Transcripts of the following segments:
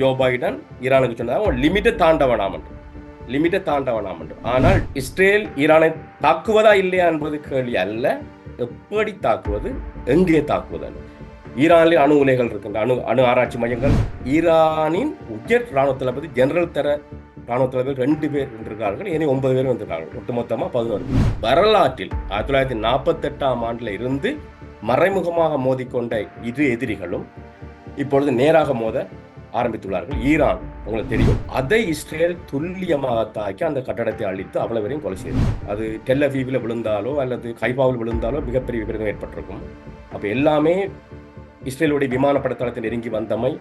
Joe Biden ஈரானுக்கு சொன்னதாக லிமிட்டை தாண்ட வேணாம் என்று. ஆனால் இஸ்ரேல் ஈரானை தாக்குவதா இல்லையா என்பது கேள்வி அல்ல, எப்படி தாக்குவது, எங்கே தாக்குவது. ஈரானில் அணு உலைகள் இருக்கின்ற அணு ஆராய்ச்சி மையங்கள். ஈரானின் உயர் ராணுவ தளபதி ஜெனரல் தர ராணுவ தளபதி 2 பேர் வென்றிருக்கிறார்கள், இனி 9 பேர் வந்திருக்கிறார்கள், ஒட்டுமொத்தமாக 11. வரலாற்றில் 1948ஆம் ஆண்டில் இருந்து மறைமுகமாக மோதிக்கொண்ட இரு எதிரிகளும் இப்பொழுது நேராக மோத ஆரம்பித்துள்ளார்கள். ஈரான் உங்களுக்கு தெரியும், அதை இஸ்ரேல் துல்லியமாக தாக்கி அந்த கட்டடத்தை அழித்து அவ்வளவு வரையும் கொலை செய்தது. அது டெல் அவீவில் விழுந்தாலோ அல்லது கைபாவில் விழுந்தாலோ மிகப்பெரிய விபரீதம் ஏற்பட்டிருக்கும். அப்போ எல்லாமே இஸ்ரேலுடைய விமானப்படை தளத்தில் நெருங்கி வந்தமை,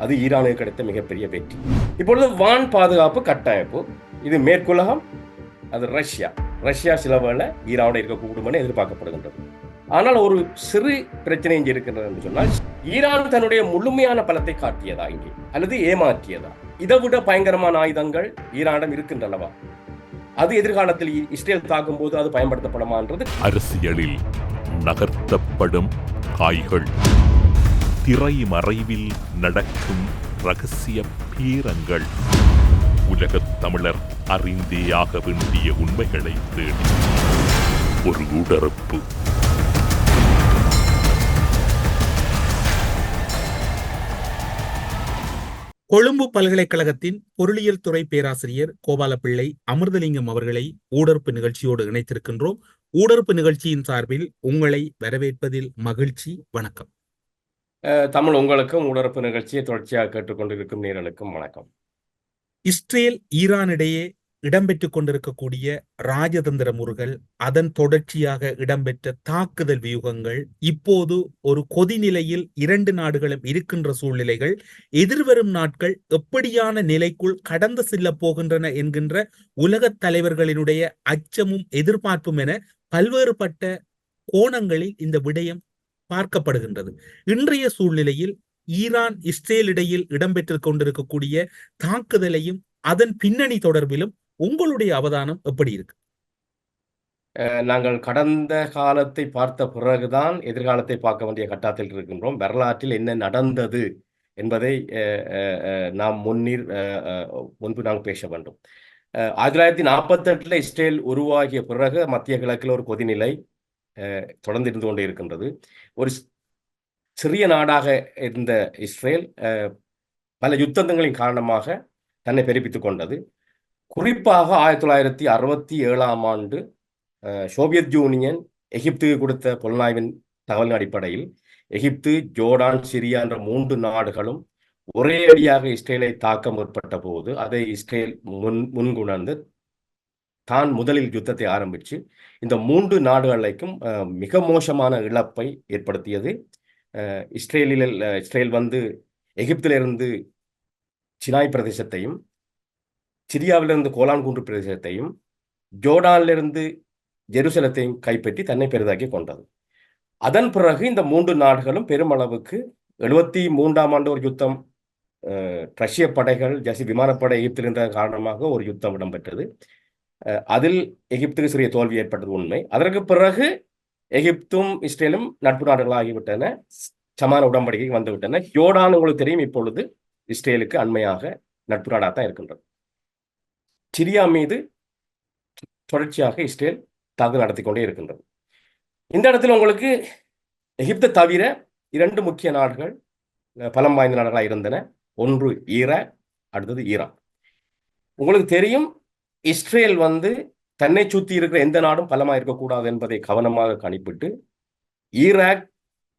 அது ஈரானுக்கு கிடைத்த மிகப்பெரிய வெற்றி. இப்பொழுது வான் பாதுகாப்பு கட்டமைப்பு, இது மேற்குலகம், அது ரஷ்யா சில வேளை ஈரானோட இருக்கக்கூடும் என எதிர்பார்க்கப்படுகின்றது. ஆனால் ஒரு சிறு பிரச்சனை இங்கே இருக்கின்றது என்று சொன்னால், ஈரான் தன்னுடைய முழுமையான பலத்தை காட்டியதா இங்கே அல்லது ஏமாற்றியதா? இதை விட பயங்கரமான ஆயுதங்கள் ஈரானிடம் இருக்கின்றனவா? அது எதிர்காலத்தில் இஸ்ரேல் தாக்கும் போது அது பயன்படுத்தப்படுமான்றது. அரசியலில் நகர்த்தப்படும் காய்கள், திரைமறைவில் நடக்கும் ரகசிய பீரங்கள், உலகத் தமிழர் அறிந்தேயாக வேண்டிய உண்மைகளை தேடி ஒரு உடறுப்பு. கொழும்பு பல்கலைக்கழகத்தின் பொருளியல் துறை பேராசிரியர் கோபாலப்பிள்ளை அமிர்தலிங்கம் அவர்களை ஊடறுப்பு நிகழ்ச்சியோடு இணைத்திருக்கின்றோம். ஊடறுப்பு நிகழ்ச்சியின் சார்பில் உங்களை வரவேற்பதில் மகிழ்ச்சி. வணக்கம். தமிழ் உங்களுக்கும் ஊடறுப்பு நிகழ்ச்சியை தொடர்ச்சியாக கேட்டுக்கொண்டிருக்கும் நேயர்களுக்கும் வணக்கம். இஸ்ரேல் ஈரானிடையே இடம்பெற்றுக் கொண்டிருக்கக்கூடிய ராஜதந்திர முறுகள், அதன் தொடர்ச்சியாக இடம்பெற்ற தாக்குதல் வியூகங்கள், இப்போது ஒரு கொதிநிலையில் 2 நாடுகளும் இருக்கின்ற சூழ்நிலைகள், எதிர்வரும் நாட்கள் எப்படியான நிலைக்குள் கடந்து செல்ல போகின்றன என்கின்ற உலகத் தலைவர்களினுடைய அச்சமும் எதிர்பார்ப்பும் என பல்வேறுபட்ட கோணங்களில் இந்த விடயம் பார்க்கப்படுகின்றது. இன்றைய சூழ்நிலையில் ஈரான் இஸ்ரேல் இடையில் இடம்பெற்றுக் கொண்டிருக்கக்கூடிய தாக்குதலையும் அதன் பின்னணி தொடர்பிலும் உங்களுடைய அவதானம் எப்படி இருக்கு? நாங்கள் கடந்த காலத்தை பார்த்த பிறகுதான் எதிர்காலத்தை பார்க்க வேண்டிய கட்டத்தில் இருக்கின்றோம். வரலாற்றில் என்ன நடந்தது என்பதை நாம் முன்பு நாங்கள் பேச வேண்டும். 1948 இஸ்ரேல் உருவாகிய பிறகு மத்திய கிழக்கில் ஒரு கொதிநிலை தொடர்ந்து இருந்து கொண்டே இருக்கின்றது. ஒரு சிறிய நாடாக இருந்த இஸ்ரேல் பல யுத்தங்களின் காரணமாக தன்னை பெருப்பித்துக் கொண்டது. குறிப்பாக 1967ஆம் ஆண்டு சோவியத் யூனியன் எகிப்துக்கு கொடுத்த புலனாய்வின் தகவலின் அடிப்படையில் எகிப்து, ஜோர்டான், சிரியா என்ற 3 நாடுகளும் ஒரே அடியாக இஸ்ரேலை தாக்க முற்பட்ட போது அதை இஸ்ரேல் முன்குணர்ந்து தான் முதலில் யுத்தத்தை ஆரம்பித்து இந்த 3 நாடுகளுக்கும் மிக மோசமான இழப்பை ஏற்படுத்தியது. இஸ்ரேல் வந்து எகிப்திலிருந்து சினாய் பிரதேசத்தையும், சிரியாவிலிருந்து கோலான் குன்று பிரதேசத்தையும், ஜோர்டானிலிருந்து ஜெருசலத்தையும் கைப்பற்றி தன்னை பெரிதாக்கி கொண்டது. அதன் பிறகு இந்த 3 நாடுகளும் பெருமளவுக்கு 73ஆம் ஆண்டு ஒரு யுத்தம், ரஷ்ய படைகள் விமானப்படை எகிப்தில் இருந்த காரணமாக ஒரு யுத்தம் இடம்பெற்றது. அதில் எகிப்துக்கு சிறிய தோல்வி ஏற்பட்டது உண்மை. அதற்கு பிறகு எகிப்தும் இஸ்ரேலும் நட்பு நாடுகளாகிவிட்டன, சமான உடன்படிக்கை வந்துவிட்டன. ஜோர்டான் உங்களுக்கு தெரியும், இப்பொழுது இஸ்ரேலுக்கு அண்மையாக நட்பு நாடாக தான் இருக்கின்றது. சிரியா மீது தொடர்ச்சியாக இஸ்ரேல் தாக்குதல் நடத்தி கொண்டே இருக்கின்றது. இந்த இடத்துல உங்களுக்கு எகிப்தை தவிர 2 முக்கிய நாடுகள் பலம் வாய்ந்த நாடுகளாக இருந்தன. ஒன்று ஈராக், அடுத்தது ஈரான். உங்களுக்கு தெரியும், இஸ்ரேல் வந்து தன்னை சுற்றி இருக்கிற எந்த நாடும் பலமாக இருக்கக்கூடாது என்பதை கவனமாக கணிப்பிட்டு ஈராக்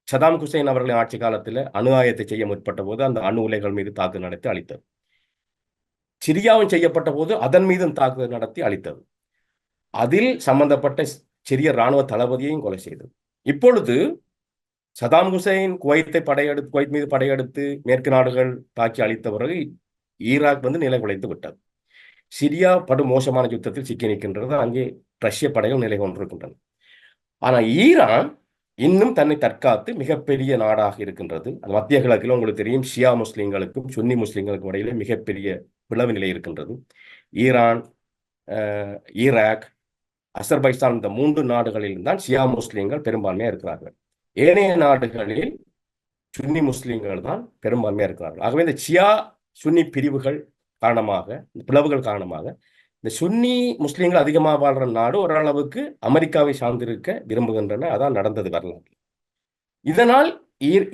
சதாம் ஹுசைன் அவர்களின் ஆட்சி காலத்தில் அணு ஆயத்தை செய்ய முற்பட்ட போது அந்த அணு உலைகள் மீது தாக்குதல் நடத்தி அழித்தது. சிரியாவும் செய்யப்பட்ட போது அதன் மீதும் தாக்குதல் நடத்தி அழித்தது. அதில் சம்பந்தப்பட்ட சிறிய இராணுவ தளபதியையும் கொலை செய்தது. இப்பொழுது சதாம் ஹுசைன் குவைத் மீது படையெடுத்து மேற்கு நாடுகள் தாக்கி அழித்த பிறகு ஈராக் வந்து நிலை குலைத்து விட்டது. சிரியா படு மோசமான யுத்தத்தில் சிக்கி நிற்கின்றது. அங்கே ரஷ்ய படைகள் நிலை கொண்டிருக்கின்றன. ஆனால் ஈரான் இன்னும் தன்னை தற்காத்து மிகப்பெரிய நாடாக இருக்கின்றது. அது மத்திய கிழக்கில் உங்களுக்கு தெரியும், ஷியா முஸ்லிம்களுக்கும் சுன்னி முஸ்லிம்களுக்கும் இடையிலே மிகப்பெரிய பிளவு நிலை இருக்கின்றது. ஈரான், ஈராக், அசர்பைசான் இந்த 3 நாடுகளில் தான் ஷியா முஸ்லிம்கள் பெரும்பான்மையாக இருக்கிறார்கள். ஏனைய நாடுகளில் சுன்னி முஸ்லீம்கள் தான் பெரும்பான்மையாக இருக்கிறார்கள். ஆகவே இந்த ஷியா சுன்னி பிரிவுகள் காரணமாக, இந்த பிளவுகள் காரணமாக இந்த சுன்னி முஸ்லீம்கள் அதிகமாக வாழ்ற நாடு ஓரளவுக்கு அமெரிக்காவை சார்ந்திருக்க விரும்புகின்றன. அதான் நடந்தது வரலாறு. இதனால்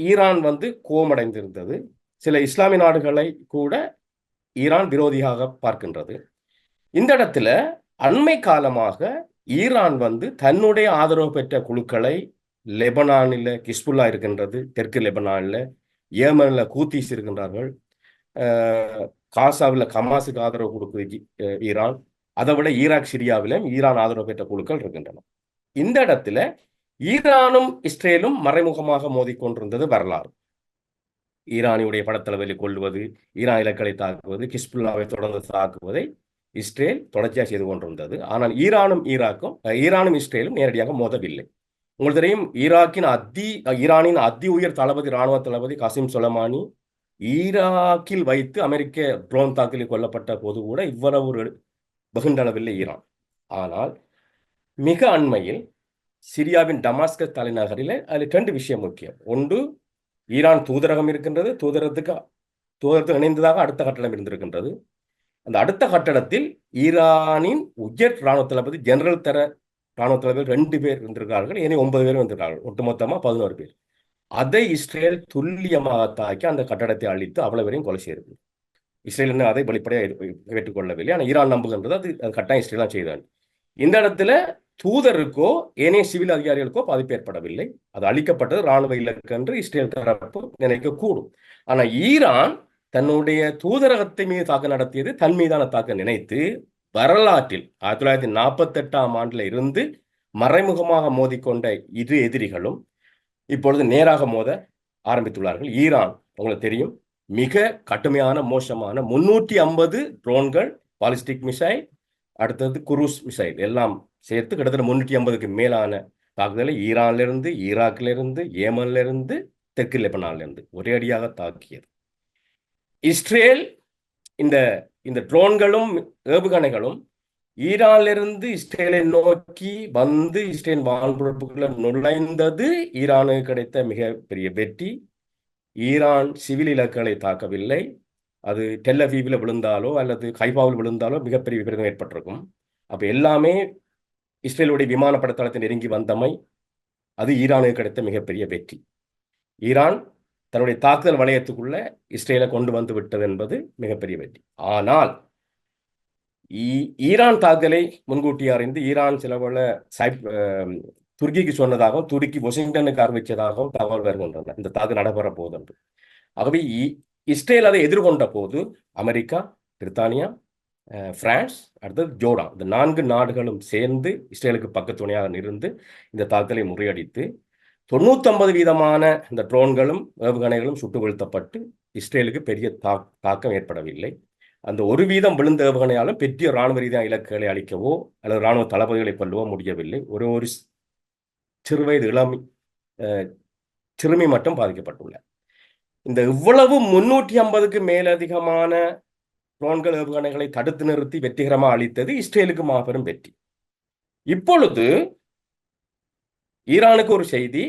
ஈரான் கோபமடைந்திருந்தது. சில இஸ்லாமிய நாடுகளை கூட ஈரான் விரோதியாக பார்க்கின்றது. இந்த இடத்துல அண்மை காலமாக ஈரான் தன்னுடைய ஆதரவு பெற்ற குழுக்களை லெபனானில் கிஸ்புல்லா இருக்கின்றது, தெற்கு லெபனானில், ஏமனில் கூத்தீஸ் இருக்கின்றார்கள், காசாவில் கமாஸுக்கு ஆதரவு கொடுக்குது ஈரான். அதை விட ஈராக் சிரியாவிலும் ஈரான் ஆதரவு பெற்ற குழுக்கள் இருக்கின்றன. இந்த இடத்துல ஈரானும் இஸ்ரேலும் மறைமுகமாக மோதிக்கொண்டிருந்தது வரலாறு. ஈரானியுடைய படத்தளவில் கொள்வது, ஈரான் இலக்களை தாக்குவது, கிஸ்புல்லாவை தொடர்ந்து தாக்குவதை இஸ்ரேல் தொடர்ச்சியாக செய்து கொண்டிருந்தது. ஆனால் ஈரானும் இஸ்ரேலும் நேரடியாக மோதவில்லை. உங்களுக்கு தெரியும், ஈரானின் அதி உயர் தளபதி, இராணுவ தளபதி கசிம் சொலைமானி ஈராக்கில் வைத்து அமெரிக்க ட்ரோன் தாக்கலில் கொல்லப்பட்ட போது கூட இவ்வளவு ஒரு வெகுண்டளவில்லை ஈரான். ஆனால் மிக அண்மையில் சிரியாவின் டமாஸ்கஸ் தலைநகரில் அதில் 2 விஷயம் முக்கியம். ஒன்று, ஈரான் தூதரகம் இருக்கின்றது. தூதரத்துக்கு இணைந்ததாக அடுத்த கட்டடம் இருந்திருக்கின்றது. அந்த அடுத்த கட்டடத்தில் ஈரானின் உயர் இராணுவ தளபதி, ஜெனரல் தர இராணுவ தளபதி 2 பேர் இருந்திருக்கிறார்கள். இனி 9 பேர் வந்திருக்கிறார்கள். ஒட்டுமொத்தமாக 11 பேர். அதை இஸ்ரேல் துல்லியமாக தாக்கி அந்த கட்டடத்தை அழித்து அவ்வளவு பேரையும் கொலை செய்தது. இஸ்ரேல் என்ன அதை வெளிப்படையாக ஏற்றுக்கொள்ளவில்லை. ஆனால் ஈரான் நம்புகின்றது அது கட்டாயம் இஸ்ரேல் தான் செய்தான். இந்த இடத்துல தூதருக்கோ ஏனைய சிவில் அதிகாரிகளுக்கோ பாதிப்பு ஏற்படவில்லை. அது அளிக்கப்பட்டது இராணுவ இலக்கு என்று இஸ்ரேல் தரப்பு நினைக்கக்கூடும். ஆனால் ஈரான் தன்னுடைய தூதரகத்தை மீது தாக்க நடத்தியது தன் மீதான தாக்க நினைத்து வரலாற்றில் 1948ஆம் ஆண்டில் இருந்து மறைமுகமாக மோதிக்கொண்ட இரு எதிரிகளும் இப்பொழுது நேராக மோத ஆரம்பித்துள்ளார்கள். ஈரான் உங்களுக்கு தெரியும், மிக கடுமையான மோசமான 350 ட்ரோன்கள், பாலிஸ்டிக் மிசைல், அடுத்தது குரூஸ் மிசைல் எல்லாம் சேர்த்து கிட்டத்தட்ட 350க்கு மேலான தாக்குதலை ஈரானிலிருந்து, ஈராக்கிலிருந்து, ஏமனிலிருந்து, தெற்கு லெபனானிலிருந்து ஒரே அடியாக தாக்கியது. இஸ்ரேல் இந்த ட்ரோன்களும் ஏவுகணைகளும் ஈரானிலிருந்து இஸ்ரேலை நோக்கி இஸ்ரேல் வான்பரப்புக்குள்ள நுழைந்தது ஈரானுக்கு கிடைத்த மிகப்பெரிய வெற்றி. ஈரான் சிவில் இலக்குகளை தாக்கவில்லை. அது டெல் அவீவில் விழுந்தாலோ அல்லது ஹைஃபாவில் விழுந்தாலோ மிகப்பெரிய விபரீதம் ஏற்பட்டிருக்கும். அப்போ எல்லாமே இஸ்ரேலுடைய விமானப்பட தளத்தை நெருங்கி வந்தமை, அது ஈரானுக்கு கிடைத்த மிகப்பெரிய வெற்றி. ஈரான் தன்னுடைய தாக்குதல் வளையத்துக்குள்ள இஸ்ரேலை கொண்டு வந்து விட்டது என்பது மிகப்பெரிய வெற்றி. ஆனால் ஈரான் தாக்குதலை முன்கூட்டி அறிந்து ஈரான் சிலவள துருக்கிக்கு சொன்னதாகவும், துருக்கி வாஷிங்டனுக்கு அறிவித்ததாகவும் தகவல் வருகின்றன இந்த தாக்குதல் நடைபெற போது என்று. ஆகவே இஸ்ரேல் அதை எதிர்கொண்ட போது அமெரிக்கா, பிரித்தானியா, பிரான்ஸ், அடுத்தது ஜோர்டான், இந்த 4 நாடுகளும் சேர்ந்து இஸ்ரேலுக்கு பக்கத்துணையாக இருந்து இந்த தாக்குதலை முறியடித்து 99% இந்த ட்ரோன்களும் ஏவுகணைகளும் சுட்டு வீழ்த்தப்பட்டு இஸ்ரேலுக்கு பெரிய தாக்கம் ஏற்படவில்லை. அந்த 1% விழுந்த ஏவுகணையாலும் பெரிய இராணுவ ரீதியான இலக்குகளை அளிக்கவோ அல்லது இராணுவ தளபதிகளை கொல்லவோ முடியவில்லை. ஒரு சிறுவயது சிறுமி மட்டும் பாதிக்கப்பட்டுள்ளார். இந்த இவ்வளவு 350க்கு மேலதிகமான ட்ரோன்கள் ஏவுகணைகளை தடுத்து நிறுத்தி வெற்றிகரமாக அளித்தது இஸ்ரேலுக்கு மாபெரும் வெற்றி. இப்பொழுது ஈரானுக்கு ஒரு செய்தி,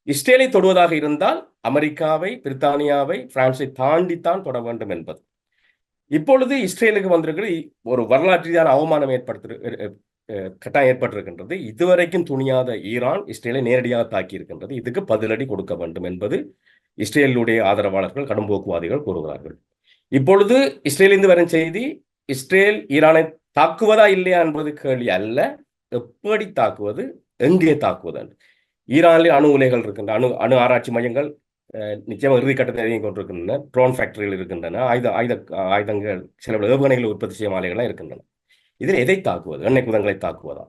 இஸ்ரேலை தொடுவதாக இருந்தால் அமெரிக்காவை, பிரித்தானியாவை, பிரான்ஸை தாண்டித்தான் தொட வேண்டும் என்பது. இப்பொழுது இஸ்ரேலுக்கு வந்திருக்கிற ஒரு வரலாற்று ரீதியான அவமானம் கட்டாயம் ஏற்பட்டிருக்கின்றது. இதுவரைக்கும் துணியாத ஈரான் இஸ்ரேலை நேரடியாக தாக்கி இருக்கின்றது. இதுக்கு பதிலடி கொடுக்க வேண்டும் என்பது இஸ்ரேலுடைய ஆதரவாளர்கள், கடும்போக்குவாதிகள் கூறுகிறார்கள். இப்பொழுது இஸ்ரேலிருந்து வரும் செய்தி, இஸ்ரேல் ஈரானை தாக்குவதா இல்லையா என்பது கேள்வி அல்ல, எப்படி தாக்குவது, எங்கே தாக்குவது. ஈரானில் அணு உலைகள் இருக்கின்றன, அணு ஆராய்ச்சி மையங்கள் நிச்சயமாக இறுதி கட்டத்தை இறங்கி கொண்டிருக்கின்றன, ட்ரோன் ஃபேக்டரிகள் இருக்கின்றன, ஆயுதங்கள், சில ஏவுகணைகள் உற்பத்தி செய்யும் ஆலைகள்லாம் இருக்கின்றன. இதில் எதை தாக்குவது? எண்ணெய் குதங்களை தாக்குவதா?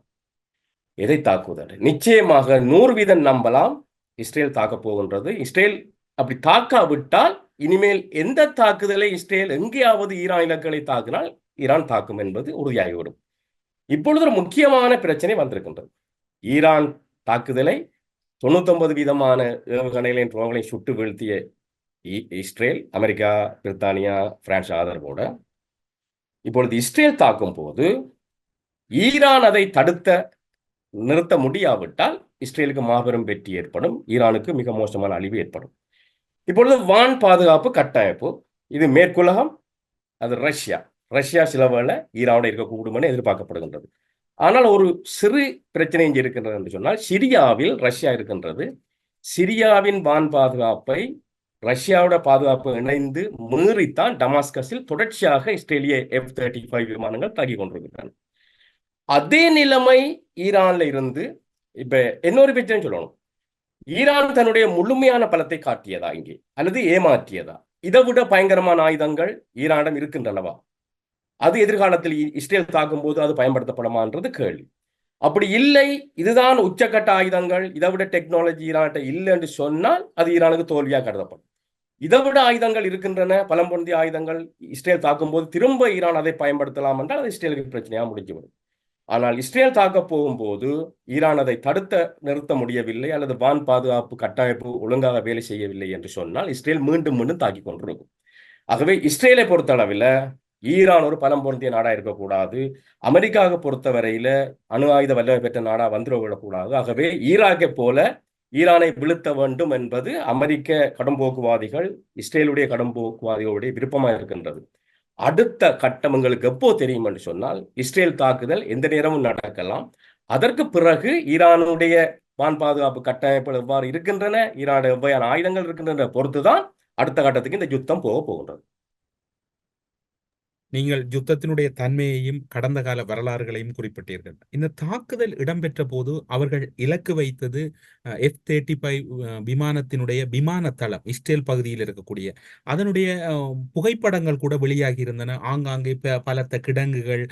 எதை தாக்குவது? நிச்சயமாக 100% நம்பலாம் இஸ்ரேல் தாக்கப் போகின்றது. இஸ்ரேல் அப்படி தாக்காவிட்டால் இனிமேல் எந்த தாக்குதலை இஸ்ரேல் எங்கேயாவது ஈரான் இலக்குகளை தாக்கினால் ஈரான் தாக்கும் என்பது உறுதியாகிவிடும். இப்பொழுது ஒரு முக்கியமான பிரச்சனை வந்திருக்கின்றது. ஈரான் தாக்குதலை 99% ஏவுகணைகளின் ட்ரோன்களை சுட்டு வீழ்த்திய இஸ்ரேல், அமெரிக்கா, பிரித்தானியா, பிரான்ஸ் ஆதரவோட இப்பொழுது இஸ்ரேல் தாக்கும் போது ஈரான் அதை நிறுத்த முடியாவிட்டால் இஸ்ரேலுக்கு மாபெரும் வெற்றி ஏற்படும், ஈரானுக்கு மிக மோசமான அழிவு ஏற்படும். இப்பொழுது வான் பாதுகாப்பு கட்டமைப்பு, இது மேற்குலகம், அது ரஷ்யா. ரஷ்யா சில வேளை ஈரானோட இருக்கக்கூடும் என எதிர்பார்க்கப்படுகின்றது. ஆனால் ஒரு சிறு பிரச்சனை இங்கே இருக்கின்றது என்று சொன்னால், சிரியாவில் ரஷ்யா இருக்கின்றது. சிரியாவின் வான் பாதுகாப்பை ரஷ்யாவோட பாதுகாப்பு இணைந்து மீறித்தான் டமாஸ்கஸில் தொடர்ச்சியாக இஸ்ரேலிய F-35 விமானங்கள் தாக்கி கொண்டிருக்கின்றன. அதே நிலைமை ஈரான்ல இருந்து இப்ப இன்னொரு பிரச்சனை சொல்லணும். ஈரான் தன்னுடைய முழுமையான பலத்தை காட்டியதா இங்கே, அல்லது ஏமாற்றியதா? இதை விட பயங்கரமான ஆயுதங்கள் ஈரானிடம் இருக்கின்றனவா? அது எதிர்காலத்தில் இஸ்ரேல் தாக்கும் போது அது பயன்படுத்தப்படுமான்றது கேள்வி. அப்படி இல்லை, இதுதான் உச்சக்கட்ட ஆயுதங்கள், இதை விட டெக்னாலஜி ஈரான்கிட்ட இல்லை என்று சொன்னால் அது ஈரானுக்கு தோல்வியாக கருதப்படும். இதை விட ஆயுதங்கள் இருக்கின்றன, பலம் பொருந்திய ஆயுதங்கள், இஸ்ரேல் தாக்கும் போது திரும்ப ஈரான் அதை பயன்படுத்தலாம் என்றால் அது இஸ்ரேலுக்கு பிரச்சனையாக முடிஞ்சுவிடும். ஆனால் இஸ்ரேல் தாக்க போகும்போது ஈரான் அதை நிறுத்த முடியவில்லை, அல்லது வான் பாதுகாப்பு கட்டமைப்பு ஒழுங்காக வேலை செய்யவில்லை என்று சொன்னால் இஸ்ரேல் மீண்டும் மீண்டும் தாக்கி கொண்டிருக்கும். ஆகவே இஸ்ரேலை பொறுத்தளவில் ஈரான் ஒரு பலம் பொருந்திய நாடா இருக்கக்கூடாது. அமெரிக்காவை பொறுத்தவரையில அணு ஆயுத வல்லமை பெற்ற நாடா வந்துவிடக்கூடாது. ஆகவே ஈராக்கை போல ஈரானை வீழ்த்த வேண்டும் என்பது அமெரிக்க கடும்போக்குவாதிகள், இஸ்ரேலுடைய கடும்போக்குவாதிகளுடைய விருப்பமாக இருக்கின்றது. அடுத்த கட்டம் எங்களுக்கு எப்போ தெரியும் என்று சொன்னால், இஸ்ரேல் தாக்குதல் எந்த நேரமும் நடக்கலாம். அதற்கு பிறகு ஈரானுடைய வான் பாதுகாப்பு கட்டமைப்புகள் எவ்வாறு இருக்கின்றன, ஈரானுடைய எவ்வாறு ஆயுதங்கள் இருக்கின்றன பொறுத்துதான் அடுத்த கட்டத்துக்கு இந்த யுத்தம் போக போகின்றது. நீங்கள் யுத்தத்தினுடைய தன்மையையும் கடந்த கால வரலாறுகளையும் குறிப்பிட்டீர்கள். இந்த தாக்குதல் இடம்பெற்ற போது அவர்கள் இலக்கு வைத்தது F-35 விமானத்தினுடைய விமான தளம், இஸ்ரேல் பகுதியில் இருக்கக்கூடிய அதனுடைய புகைப்படங்கள் கூட வெளியாகி இருந்தன. ஆங்காங்கே பலத்த கிடங்குகள்,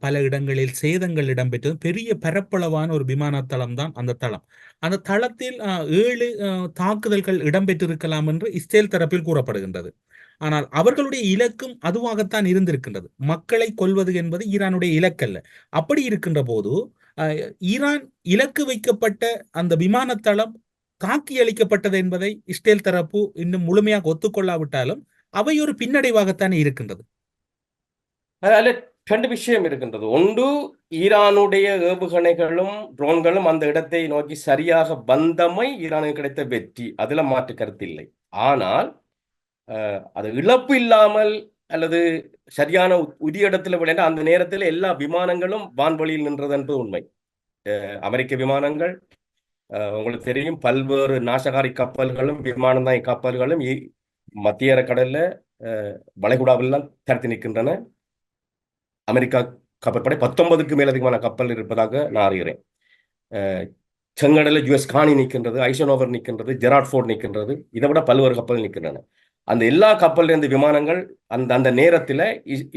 பல இடங்களில் சேதங்கள் இடம்பெற்றது. பெரிய பரப்பளவான ஒரு விமான தளம் தான் அந்த தளம். அந்த தளத்தில் 7 தாக்குதல்கள் இடம்பெற்றிருக்கலாம் என்று இஸ்ரேல் தரப்பில் கூறப்படுகின்றது. ஆனால் அவர்களுடைய இலக்கும் அதுவாகத்தான் இருந்திருக்கின்றது. மக்களை கொல்வது என்பது ஈரானுடைய இலக்கல்ல. அப்படி இருக்கின்ற போது ஈரான் இலக்கு வைக்கப்பட்ட அந்த விமானத்தளம் தாக்கி அளிக்கப்பட்டது என்பதை இஸ்ரேல் தரப்பு இன்னும் முழுமையாக ஒத்துக்கொள்ளாவிட்டாலும் அவை ஒரு பின்னடைவாகத்தான் இருக்கின்றது. அதில் 2 விஷயம் இருக்கின்றது. ஒன்று, ஈரானுடைய ஏவுகணைகளும் ட்ரோன்களும் அந்த இடத்தை நோக்கி சரியாக வந்தமை ஈரானுக்கு கிடைத்த வெற்றி, அதுல மாற்று கருத்து இல்லை. ஆனால் அது இழப்பு இல்லாமல் அல்லது சரியான உரிய இடத்துல விளையாண்ட அந்த நேரத்தில் எல்லா விமானங்களும் வான்வழியில் நின்றது என்பது உண்மை. அமெரிக்க விமானங்கள், உங்களுக்கு தெரியும், பல்வேறு நாசகாரி கப்பல்களும் விமானந்தாய் கப்பல்களும் மத்திய கடல்ல வளைகுடாவெல்லாம் தடுத்து நிற்கின்றன. அமெரிக்கா கப்பற்படை 19க்கு மேலதிகமான கப்பல் இருப்பதாக நான் அறிகிறேன். செங்கடலில் US காணி நிற்கின்றது, ஐசனோவர் நிற்கின்றது, ஜெராட் ஃபோர்ட் நிற்கின்றது, இதை விட பல்வேறு கப்பல் நிற்கின்றன. அந்த எல்லா கப்பலிருந்து விமானங்கள் அந்த நேரத்தில்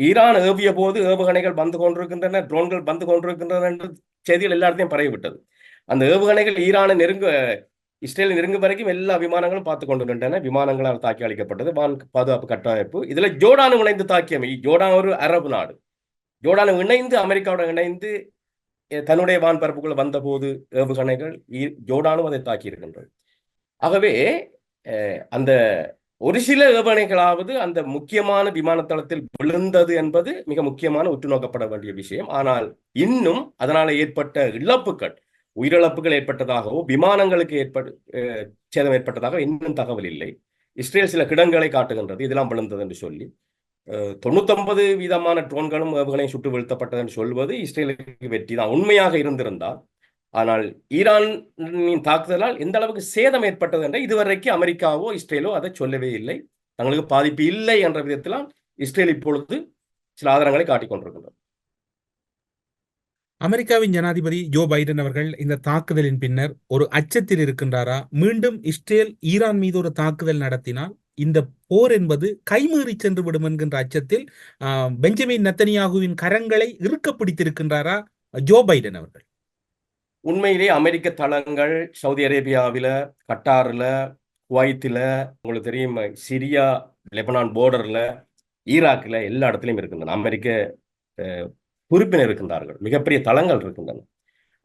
ஈரான் ஏவிய போது ஏவுகணைகள் வந்து கொண்டிருக்கின்றன, ட்ரோன்கள் வந்து கொண்டிருக்கின்றன என்ற செய்திகள் எல்லா இடத்தையும் பரவிவிட்டது. அந்த ஏவுகணைகள் ஈரானை இஸ்ரேல் நெருங்கும் வரைக்கும் எல்லா விமானங்களும் பார்த்து கொண்டிருக்கின்றன. விமானங்களால் தாக்கி அளிக்கப்பட்டது வான் பாதுகாப்பு கட்டமைப்பு. இதுல ஜோர்டானும் இணைந்து தாக்கியமை. ஜோர்டான் ஒரு அரபு நாடு. ஜோர்டானும் இணைந்து அமெரிக்காவுடன் இணைந்து தன்னுடைய வான்பரப்புக்குள் வந்த போது ஏவுகணைகள் ஜோர்டானும் அதை தாக்கி இருக்கின்றது. ஆகவே அந்த ஒரு சில ஏவுகணைகளாவது அந்த முக்கியமான விமானத்தளத்தில் விழுந்தது என்பது மிக முக்கியமான உற்று நோக்கப்பட வேண்டிய விஷயம். ஆனால் இன்னும் அதனால ஏற்பட்ட இழப்புகள், உயிரிழப்புகள் ஏற்பட்டதாகவோ விமானங்களுக்கு சேதம் ஏற்பட்டதாக இன்னும் தகவல் இல்லை. இஸ்ரேல் சில கிடங்குகளை காட்டுகின்றது, இதெல்லாம் விழுந்தது என்று சொல்லி. 99% ட்ரோன்களும் ஏவுகணையும் சுட்டு வீழ்த்தப்பட்டது என்று சொல்வது இஸ்ரேலுக்கு வெற்றி தான் உண்மையாக இருந்திருந்தால். ஆனால் ஈரானின் தாக்குதலால் எந்த அளவுக்கு சேதம் ஏற்பட்டது என்ற இதுவரைக்கும் அமெரிக்காவோ இஸ்ரேலோ அதை சொல்லவே இல்லை. தங்களுக்கு பாதிப்பு இல்லை என்ற விதத்தில் இஸ்ரேல் இப்பொழுது சில ஆதாரங்களை காட்டிக் கொண்டிருக்கின்றனர். அமெரிக்காவின் ஜனாதிபதி ஜோ பைடன் அவர்கள் இந்த தாக்குதலின் பின்னர் ஒரு அச்சத்தில் இருக்கின்றாரா? மீண்டும் இஸ்ரேல் ஈரான் மீது ஒரு தாக்குதல் நடத்தினால் இந்த போர் என்பது கைமீறி சென்று விடும் என்கின்ற அச்சத்தில் பெஞ்சமின் நெத்தனியாகுவின் கரங்களை இறுக்க பிடித்திருக்கின்றாரா ஜோ பைடன் அவர்கள்? உண்மையிலே அமெரிக்க தளங்கள் சவுதி அரேபியாவில், கட்டாரில், குவைத்தில், உங்களுக்கு தெரியும், சிரியா லெபனான் போர்டரில், ஈராக்கில், எல்லா இடத்துலையும் இருக்கின்றன. அமெரிக்க உறுப்பினர் இருக்கின்றார்கள், மிகப்பெரிய தளங்கள் இருக்கின்றன.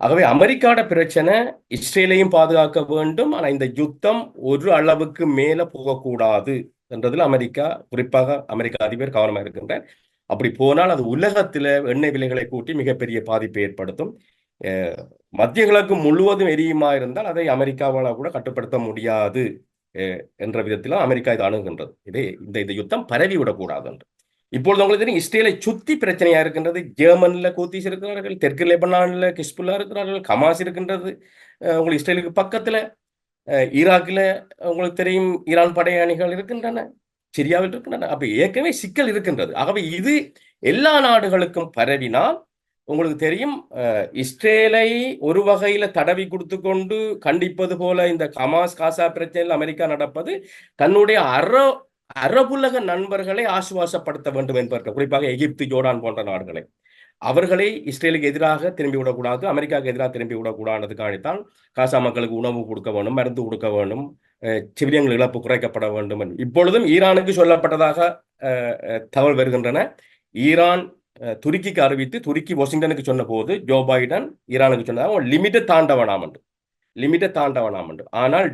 ஆகவே அமெரிக்காவோட பிரச்சனை இஸ்ரேலையும் பாதுகாக்க வேண்டும். ஆனால் இந்த யுத்தம் ஒரு அளவுக்கு மேலே போகக்கூடாது என்றதில் அமெரிக்கா, குறிப்பாக அமெரிக்க அதிபர் கவனமாக இருக்கின்றார். அப்படி போனால் அது உலகத்தில் எண்ணெய் விலைகளை கூட்டி மிகப்பெரிய பாதிப்பை ஏற்படுத்தும். மத்திய கிழக்கு முழுவதும் எரியுமா இருந்தால் அதை அமெரிக்காவால் கூட கட்டுப்படுத்த முடியாது என்ற விதத்தில் அமெரிக்கா இது அணுகுகின்றது. இந்த யுத்தம் பரவி விடக்கூடாது என்று. இப்பொழுது உங்களுக்கு தெரியும், இஸ்ரேலை சுத்தி பிரச்சனையா இருக்கின்றது. ஜெர்மன்ல கூத்திஸ் இருக்கிறார்கள், தெற்கு லெபனான்ல கிஸ்புல்லா இருக்கிறார்கள், ஹமாஸ் இருக்கின்றது. உங்களுக்கு இஸ்ரேலுக்கு பக்கத்துல ஈராக்கில் உங்களுக்கு தெரியும் ஈரான் படை அணிகள் இருக்கின்றன, சிரியாவில் இருக்கின்றன. அப்ப ஏற்கனவே சிக்கல் இருக்கின்றது. ஆகவே இது எல்லா நாடுகளுக்கும் பரவினால் உங்களுக்கு தெரியும், இஸ்ரேலை ஒரு வகையில தடவி கொடுத்து கொண்டு கண்டிப்பது போல இந்த ஹமாஸ் காசா பிரச்சனையில் அமெரிக்கா நடப்பது தன்னுடைய அரபுலக நண்பர்களை ஆசுவாசப்படுத்த வேண்டும் என்பதற்கு, குறிப்பாக எகிப்து, ஜோர்டான் போன்ற நாடுகளை, அவர்களை இஸ்ரேலுக்கு எதிராக திரும்பி விடக்கூடாது, அமெரிக்காவுக்கு எதிராக திரும்பி விடக்கூடாதுக்காகத்தான் காசா மக்களுக்கு உணவு கொடுக்க வேண்டும், மருந்து கொடுக்க வேண்டும், சிவிலியங்கள் இழப்பு குறைக்கப்பட வேண்டும். இப்பொழுதும் ஈரானுக்கு சொல்லப்பட்டதாக தகவல் வருகின்றன. ஈரான் துருக்கிக்கு அறிவித்து, துருக்கி வாஷிங்டனுக்கு சொன்ன போது ஜோ பைடன் ஈரானுக்கு சொன்னதாக லிமிட்டை தாண்ட வேணாம் என்று. ஆனால்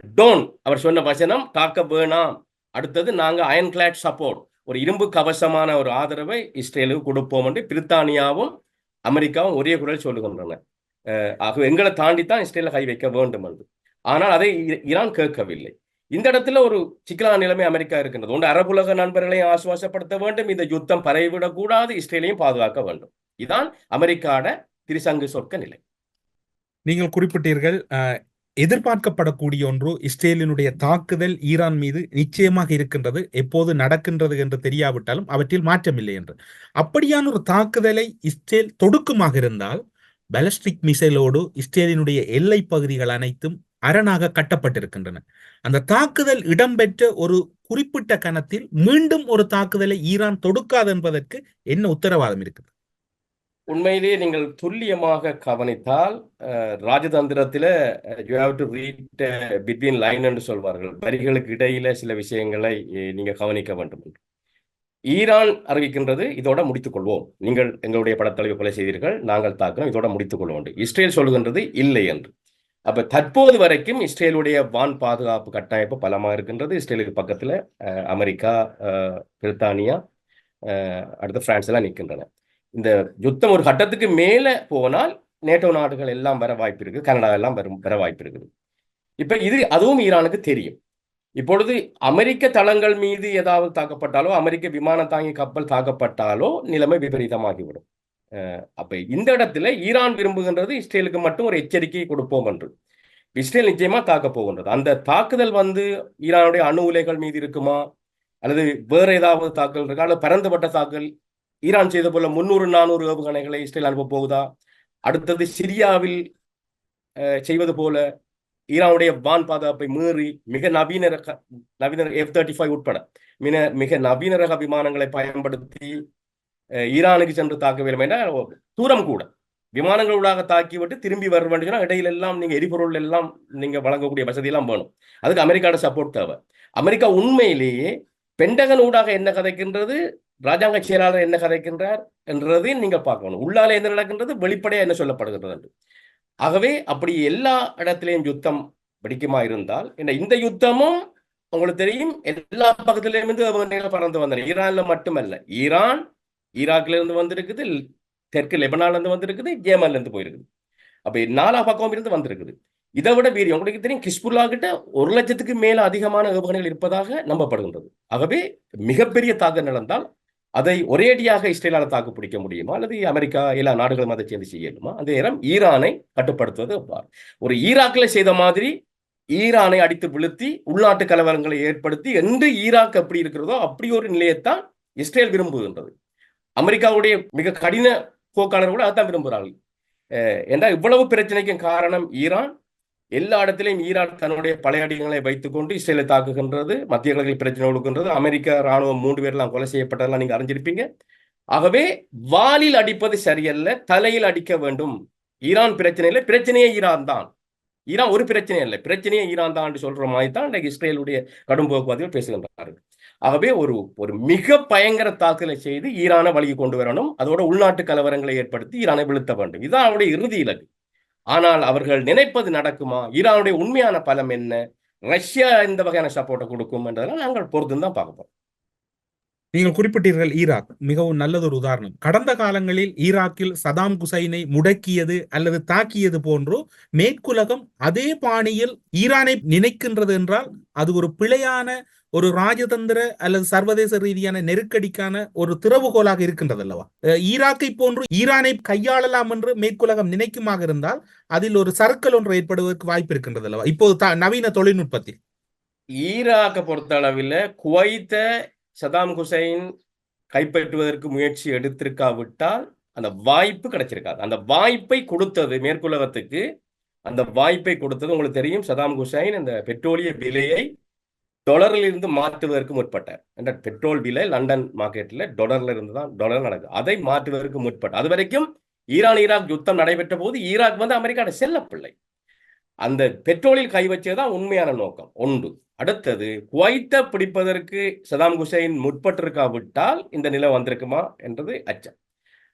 அவர் சொன்ன வசனம் தாக்க வேணாம். அடுத்தது நாங்க அயன் கிளாட் சப்போர்ட், ஒரு இரும்பு கவசமான ஒரு ஆதரவை இஸ்ரேலுக்கு கொடுப்போம் என்று பிரித்தானியாவும் அமெரிக்காவும் ஒரே குரல் சொல்லுகின்றன. ஆகவே எங்களை தாண்டித்தான் இஸ்ரேல கை வைக்க வேண்டும் என்று. ஆனால் அதை ஈரான் கேட்கவில்லை. இந்த இடத்துல ஒரு சிக்கலான நிலைமை அமெரிக்கா இருக்கின்றது. ஒன்று, அரபுலக நண்பர்களையும் ஆசுவாசப்படுத்த வேண்டும், இந்த யுத்தம் பரவிவிடக்கூடாது, இஸ்ரேலையும் பாதுகாக்க வேண்டும். இதுதான் அமெரிக்காட திரிசங்கு சொற்க நிலை. நீங்கள் குறிப்பிட்டீர்கள், எதிர்பார்க்கப்படக்கூடிய ஒன்று இஸ்ரேலினுடைய தாக்குதல் ஈரான் மீது நிச்சயமாக இருக்கின்றது, எப்போது நடக்கின்றது என்று தெரியாவிட்டாலும் அவற்றில் மாற்றமில்லை என்று. அப்படியான ஒரு தாக்குதலை இஸ்ரேல் தொடுக்குமாக இருந்தால் பாலிஸ்டிக் மிசைலோடு இஸ்ரேலினுடைய எல்லை பகுதிகள் அனைத்தும் அரணாக கட்டப்பட்டிருக்கின்றன. அந்த தாக்குதல் இடம்பெற்ற ஒரு குறிப்பிட்ட கணத்தில் மீண்டும் ஒரு தாக்குதலை ஈரான் தொடுக்காது என்பதற்கு என்ன உத்தரவாதம் இருக்குது? உண்மையிலேயே நீங்கள் துல்லியமாக கவனித்தால், ராஜதந்திரத்தில் you have to read between line என்று சொல்வார்கள். வரிகளுக்கு இடையில சில விஷயங்களை நீங்க கவனிக்க வேண்டும். ஈரான் அறிவிக்கின்றது, இதோட முடித்துக் கொள்வோம், நீங்கள் எங்களுடைய படத்தலைவை கொலை செய்தீர்கள், நாங்கள் தாக்குறோம், இதோட முடித்துக் கொள்வோம். இஸ்ரேல் சொல்லுகின்றது இல்லை என்று. அப்ப தற்போது வரைக்கும் இஸ்ரேலுடைய வான் பாதுகாப்பு கட்டமைப்பு பலமாக இருக்கின்றது. இஸ்ரேலுக்கு பக்கத்துல அமெரிக்கா, பிரித்தானியா, அடுத்து பிரான்ஸ் எல்லாம் நிற்கின்றன. இந்த யுத்தம் ஒரு கட்டத்துக்கு மேல போனால் நேட்டோ நாடுகள் எல்லாம் வர வாய்ப்பு இருக்குது, கனடா எல்லாம் வர வாய்ப்பு இருக்குது. இப்ப அதுவும் ஈரானுக்கு தெரியும். இப்பொழுது அமெரிக்க தளங்கள் மீது ஏதாவது தாக்கப்பட்டாலோ, அமெரிக்க விமான தாங்கி கப்பல் தாக்கப்பட்டாலோ நிலைமை விபரீதமாகிவிடும். அப்ப இந்த இடத்துல ஈரான் விரும்புகின்றது இஸ்ரேலுக்கு மட்டும் ஒரு எச்சரிக்கை கொடுப்போம் என்று. இஸ்ரேல் நிச்சயமா தாக்க போகின்றது. அந்த தாக்குதல் ஈரானுடைய அணு உலைகள் மீது இருக்குமா, அல்லது வேற ஏதாவது தாக்குதல் இருக்கா, அல்லது பரந்துபட்ட தாக்குதல் ஈரான் செய்த போல 300-400 ஏவுகணைகளை இஸ்ரேல் அனுப்ப போகுதா? அடுத்தது சிரியாவில் செய்வது போல ஈரானுடைய வான் பாதுகாப்பை மீறி மிக நவீன F-35 உட்பட மிக நவீன ரக விமானங்களை பயன்படுத்தி ஈரானுக்கு சென்று தாக்க வேண்டும் என்றால் தூரம் கூட விமானங்களூடாக தாக்கிவிட்டு திரும்பி வர வேண்டும். இடையில எல்லாம் நீங்க எரிபொருள் எல்லாம் நீங்க வழங்கக்கூடிய வசதி எல்லாம் வேணும். அதுக்கு அமெரிக்காவோட சப்போர்ட் தேவை. அமெரிக்கா உண்மையிலேயே பென்டகன் ஊடாக என்ன கதைக்கின்றது, ராஜாங்க செயலாளர் என்ன கதைக்கின்றார் என்றதையும் நீங்க பார்க்கணும். உள்ளால என்ன நடக்கின்றது, வெளிப்படையா என்ன சொல்லப்படுகின்றது. ஆகவே அப்படி எல்லா இடத்திலையும் யுத்தம் வெடிக்குமா இருந்தால், இந்த யுத்தமும் உங்களுக்கு தெரியும் எல்லா பக்கத்திலேயும் பறந்து வந்தன. ஈரான்ல மட்டுமல்ல, ஈரான் ஈராக்ல இருந்து வந்திருக்குது, தெற்கு லெபனான்ல இருந்து வந்திருக்குது, ஜேமன்ல இருந்து போயிருக்குது. அப்ப 4 பக்கம் இருந்து வந்திருக்குது. இதை விட வீரியம் உங்களுக்கு தெரியும், ஹிஸ்புல்லா கிட்ட 1,00,000க்கு மேல அதிகமான ஏவுகணைகள் இருப்பதாக நம்பப்படுகின்றது. ஆகவே மிகப்பெரிய தாக்குதல் நடந்தால் அதை ஒரேடியாக இஸ்ரேலால் தாக்கு பிடிக்க முடியுமா, அல்லது அமெரிக்கா எல்லா நாடுகளும் அதை சேர்ந்து செய்யணுமா? அந்த நேரம் ஈரானை கட்டுப்படுத்துவது ஒரு ஈராக்கில் செய்த மாதிரி ஈரானை அடித்து வீழ்த்தி உள்நாட்டு கலவரங்களை ஏற்படுத்தி என்று ஈராக் எப்படி இருக்கிறதோ அப்படி ஒரு நிலையத்தான் இஸ்ரேல் விரும்புகின்றது. அமெரிக்காவுடைய மிக கடின போக்காளர்கள் கூட அதான் விரும்புகிறார்கள். என்றால் இவ்வளவு பிரச்சனைக்கும் காரணம் ஈரான். எல்லா இடத்திலையும் ஈரான் தன்னுடைய படையடிகளை வைத்துக் கொண்டு இஸ்ரேலை தாக்குகின்றது, மத்திய கிழக்கில் பிரச்சனை கொடுக்கின்றது. அமெரிக்க ராணுவம் 3 பேர்லாம் கொலை செய்யப்பட்டதெல்லாம் நீங்க அறிஞ்சிருப்பீங்க. ஆகவே வாலில் அடிப்பது சரியல்ல, தலையில் அடிக்க வேண்டும். ஈரான் பிரச்சனை இல்லை, பிரச்சனையே ஈரான் தான். ஈரான் ஒரு பிரச்சனை இல்லை, பிரச்சனையே ஈரான் தான் என்று சொல்ற மாதிரி தான் இன்றைக்கு இஸ்ரேலுடைய கடும் போக்குவாதிகள் பேசுகின்றார்கள். ஆகவே ஒரு மிக பயங்கர தாக்குதலை செய்து ஈரானை வழியை கொண்டு வரணும், அதோட உள்நாட்டு கலவரங்களை ஏற்படுத்தி ஈரானை வீழ்த்த வேண்டும். இதுதான் அவருடைய இறுதி இலக்கு. ஆனால் அவர்கள் நினைப்பது நடக்குமா? ஈரானுடைய உண்மையான பலம் என்ன? ரஷ்யா இந்த வகையான சப்போர்ட்டை கொடுக்கும் என்றதெல்லாம் நாங்கள் பொறுத்து தான் பார்க்க போறோம். நீங்கள் குறிப்பிட்டீர்கள் ஈராக் மிகவும் நல்லதொரு உதாரணம். கடந்த காலங்களில் ஈராக்கில் சதாம் குசைனை முடக்கியது அல்லது தாக்கியது போன்றோ மேற்குலகம் அதே பாணியில் ஈரானை நினைக்கின்றது என்றால் அது ஒரு பிழையான ஒரு ராஜதந்திர அல்லது சர்வதேச ரீதியான நெருக்கடிக்கான ஒரு திறவுகோலாக இருக்கின்றது அல்லவா? ஈராக்கை போன்று ஈரானை கையாளலாம் என்று மேற்குலகம் நினைக்குமாக இருந்தால் அதில் ஒரு சர்க்கல் ஒன்று ஏற்படுவதற்கு வாய்ப்பு இருக்கின்றது அல்லவா இப்போது நவீன தொழில்நுட்பத்தில்? ஈராக்கை பொறுத்த அளவில் குவைத்தை சதாம் குசைன் கைப்பற்றுவதற்கு முயற்சி எடுத்திருக்காவிட்டால் அந்த வாய்ப்பு கிடைச்சிருக்காது. அந்த வாய்ப்பை கொடுத்தது மேற்குலகத்துக்கு, அந்த வாய்ப்பை கொடுத்தது உங்களுக்கு தெரியும். சதாம் குசைன் இந்த பெட்ரோலிய விலையை டாலரில் இருந்து மாற்றுவதற்கு முற்பட்டார். என்ற பெட்ரோல் விலை லண்டன் மார்க்கெட்டில் டாலர்ல இருந்து தான் டாலர் நடக்குது. அதை மாற்றுவதற்கு முற்பட்டார். அது வரைக்கும் ஈரான் ஈராக் யுத்தம் நடைபெற்ற போது ஈராக் வந்து அமெரிக்காவோட செல்லப்பிள்ளை. அந்த பெட்ரோலில் கை வச்சதுதான் உண்மையான நோக்கம் ஒன்று. அடுத்தது குவைத்தை பிடிப்பதற்கு சதாம் குசைன் முற்பட்டிருக்காவிட்டால் இந்த நிலை வந்திருக்குமா என்றது அச்சம்.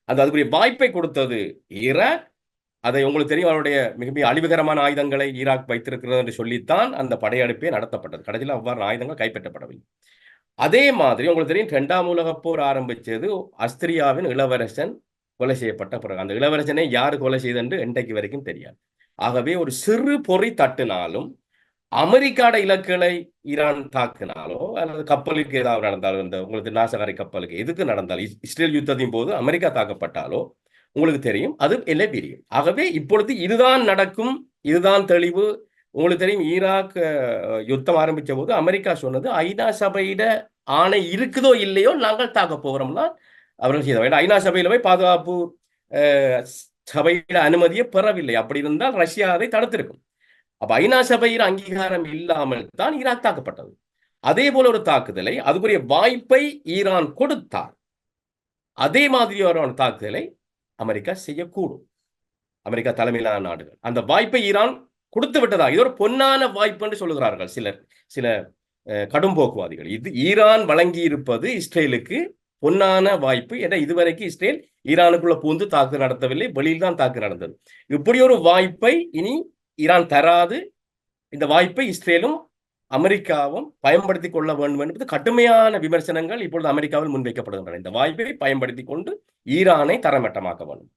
அதுக்குரிய வாய்ப்பை கொடுத்தது ஈராக். அதை உங்களுக்கு தெரியும், அவருடைய மிக அழிவுகரமான ஆயுதங்களை ஈராக் வைத்திருக்கிறது என்று சொல்லித்தான் அந்த படையெடுப்பே நடத்தப்பட்டது. கடைசியில் அவ்வாறு ஆயுதங்கள் கைப்பற்றப்படவில்லை. அதே மாதிரி உங்களுக்கு தெரியும், 2ஆம் உலகப் போர் ஆரம்பிச்சது ஆஸ்திரியாவின் இளவரசன் கொலை செய்யப்பட்ட பிறகு. அந்த இளவரசனை யார் கொலை செய்தென்று இன்றைக்கு வரைக்கும் தெரியாது. ஆகவே ஒரு சிறு பொறி தட்டினாலும் அமெரிக்காட இலக்குகளை ஈரான் தாக்கினாலோ அல்லது கப்பலுக்கு ஏதாவது நடந்தாலும், இந்த உங்களுக்கு நாசகாரி கப்பலுக்கு எதுக்கு நடந்தாலும், இஸ்ரேல் யுத்தத்தின் போது அமெரிக்கா தாக்கப்பட்டாலோ உங்களுக்கு தெரியும் அது எல்லை பிரியும். ஆகவே இப்பொழுது இதுதான் நடக்கும், இதுதான் தெளிவு. உங்களுக்கு தெரியும், ஈராக் யுத்தம் ஆரம்பிச்ச போது அமெரிக்கா சொன்னது ஐநா சபையிட ஆணை இருக்குதோ இல்லையோ நாங்கள் தாக்க போகிறோம்னா அவர்கள் செய்த ஐநா சபையில போய் பாதுகாப்பு சபையிட அனுமதியை பெறவில்லை. அப்படி இருந்தால் ரஷ்யா அதை தடுத்திருக்கும். அப்ப ஐநா சபையில் அங்கீகாரம் இல்லாமல் தான் ஈராக் தாக்கப்பட்டது. அதே போல ஒரு தாக்குதலை, அதுக்குரிய வாய்ப்பை ஈரான் கொடுத்தார். அதே மாதிரியான தாக்குதலை அமெரிக்கா செய்யக்கூடும். அமெரிக்கா தலைமையிலான நாடுகள் அந்த வாய்ப்பை ஈரான் கொடுத்து விட்டதா? இது ஒரு பொன்னான வாய்ப்பு என்று சொல்லுகிறார்கள் சில கடும் போக்குவாதிகள். இது ஈரான் வழங்கி இருப்பது இஸ்ரேலுக்கு பொன்னான வாய்ப்பு. ஏன்னா இதுவரைக்கும் இஸ்ரேல் ஈரானுக்குள்ள பூந்து தாக்குதல் நடத்தவில்லை, வெளியில் தான் தாக்குதல் நடந்தது. இப்படி ஒரு வாய்ப்பை இனி ஈரான் தராது. இந்த வாய்ப்பை இஸ்ரேலும் அமெரிக்காவும் பயன்படுத்தி கொள்ள வேண்டும் என்பது கடுமையான விமர்சனங்கள் இப்பொழுது அமெரிக்காவில் முன்வைக்கப்படுகின்றன. இந்த வாய்ப்பை பயன்படுத்தி கொண்டு ஈரானை தரமட்டமாக்க வேண்டும்.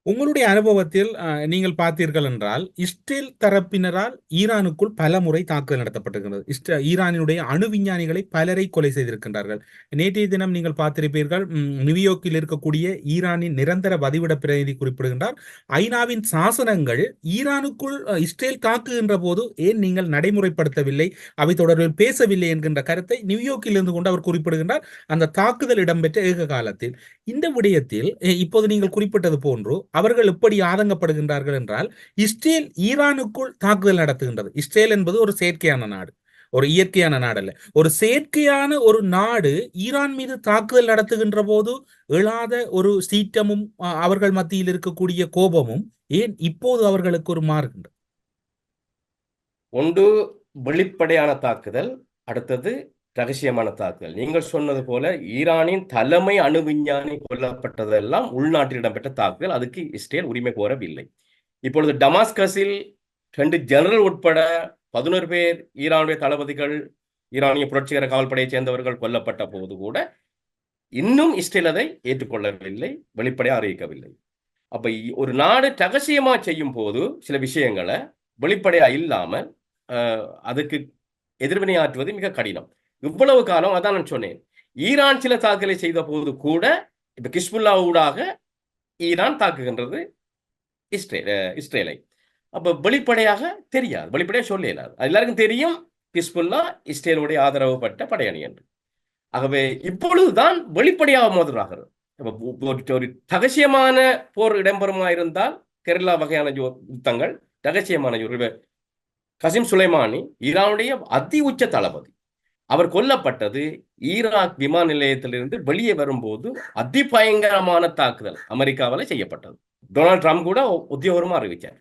உங்களுடைய அனுபவத்தில் நீங்கள் பார்த்தீர்கள் என்றால் இஸ்ரேல் தரப்பினரால் ஈரானுக்குள் பல முறை தாக்குதல் நடத்தப்பட்டிருக்கிறது. ஈரானினுடைய அணு விஞ்ஞானிகளை பலரை கொலை செய்திருக்கின்றார்கள். நேற்றைய தினம் நீங்கள் பார்த்திருப்பீர்கள், நியூயார்க்கில் இருக்கக்கூடிய ஈரானின் நிரந்தர வதிவிட பிரதிநிதி குறிப்பிடுகின்றார், ஐநாவின் சாசனங்கள் ஈரானுக்குள் இஸ்ரேல் தாக்குகின்ற போது ஏன் நீங்கள் நடைமுறைப்படுத்தவில்லை, அவை தொடர்பில் பேசவில்லை என்கின்ற கருத்தை நியூயார்க்கில் இருந்து கொண்டு அவர் குறிப்பிடுகின்றார். அந்த தாக்குதல் இடம்பெற்ற ஏக காலத்தில் இந்த விடயத்தில் இப்போது நீங்கள் குறிப்பிட்டது போன்று அவர்கள் எப்படி ஆதங்கப்படுகின்றார்கள் என்றால், இஸ்ரேல் ஈரானுக்குள் தாக்குதல் நடத்துகின்றது. இஸ்ரேல் என்பது ஒரு செயற்கையான நாடு, ஒரு இயற்கையான நாடு அல்ல. ஒரு செயற்கையான ஒரு நாடு ஈரான் மீது தாக்குதல் நடத்துகின்ற போது எழாத ஒரு சீற்றமும் அவர்கள் மத்தியில் இருக்கக்கூடிய கோபமும் ஏன் இப்போது அவர்களுக்கு ஒரு மாறுகின்றது? ஒன்று வெளிப்படையான தாக்குதல், அடுத்தது ரகசியமான தாக்குதல். நீங்கள் சொன்னது போல ஈரானின் தலைமை அணு விஞ்ஞானி கொல்லப்பட்டதெல்லாம் உள்நாட்டில் இடம்பெற்ற தாக்குதல். அதுக்கு இஸ்ரேல் உரிமை கோரவில்லை. இப்பொழுது டமாஸ்கஸில் 2 ஜெனரல் உட்பட 11 பேர் ஈரானுடைய தளபதிகள், ஈரானிய புரட்சிகர காவல்படையை சேர்ந்தவர்கள் கொல்லப்பட்ட போது கூட இன்னும் இஸ்ரேல் அதை ஏற்றுக்கொள்ளவில்லை, வெளிப்படையாக அறிவிக்கவில்லை. அப்ப ஒரு நாடு ரகசியமா செய்யும் போது சில விஷயங்களை வெளிப்படையா இல்லாமல் அதுக்கு எதிர்வினையாற்றுவது மிக கடினம். இவ்வளவு காலம் அதான் நான் சொன்னேன், ஈரான் சில தாக்குதலை செய்த போது கூட இப்ப ஹிஸ்புல்லா ஊடாக ஈரான் தாக்குகின்றது இஸ்ரேலை. அப்ப வெளிப்படையாக தெரியாது, வெளிப்படையாக சொல்ல இயலாது. எல்லாருக்கும் தெரியும் ஹிஸ்புல்லா இஸ்ரேலுடைய ஆதரவு பட்ட படையணி என்று. ஆகவே இப்பொழுதுதான் வெளிப்படையாக மோதலாகிறது. ஒரு ரகசியமான போர் இடம்பெறுமா இருந்தால் கெரில்லா வகையான யுத்தங்கள், ரகசியமான கசிம் சுலைமானி ஈரானுடைய அதி உச்ச தளபதி, அவர் கொல்லப்பட்டது ஈராக் விமான நிலையத்திலிருந்து வெளியே வரும்போது அதிபயங்கரமான தாக்குதல் அமெரிக்காவால் செய்யப்பட்டது. டொனால்ட் ட்ரம்ப் கூட உத்தியோகமா அறிவிச்சார்.